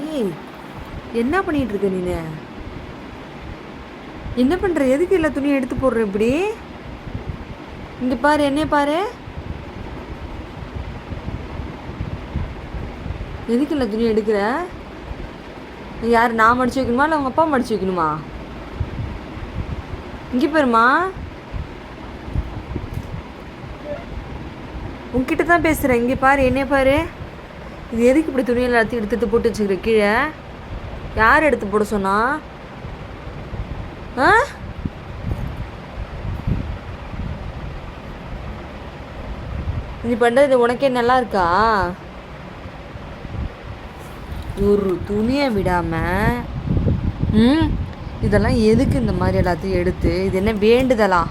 ஏய், என்ன பண்ணிட்டு இருக்க நீ? என்ன பண்ற? எதுக்கு எல்லா துணியும் எடுத்து போடுற இப்படி? இங்க பாரு, என்னைய பாரு. எதுக்கு எல்லா துணியும் எடுக்கிற? யார், நான் மடிச்சு வைக்கணுமா இல்லை உங்க அப்பா மடிச்சு வைக்கணுமா? இங்க பாருமா, உங்ககிட்ட தான் பேசுகிறேன். இங்கே பாரு, என்னைய பாரு. இது எதுக்கு இப்படி துணி எல்லாத்தையும் எடுத்து போட்டு வச்சுக்கிற கீழே? யார் எடுத்து போட சொன்னா? ஆ, நீ பண்ணுறது உனக்கே நல்லா இருக்கா? ஒரு துணியை விடாம இதெல்லாம் எதுக்கு இந்த மாதிரி எல்லாத்தையும் எடுத்து? இது என்ன வேண்டுதலா?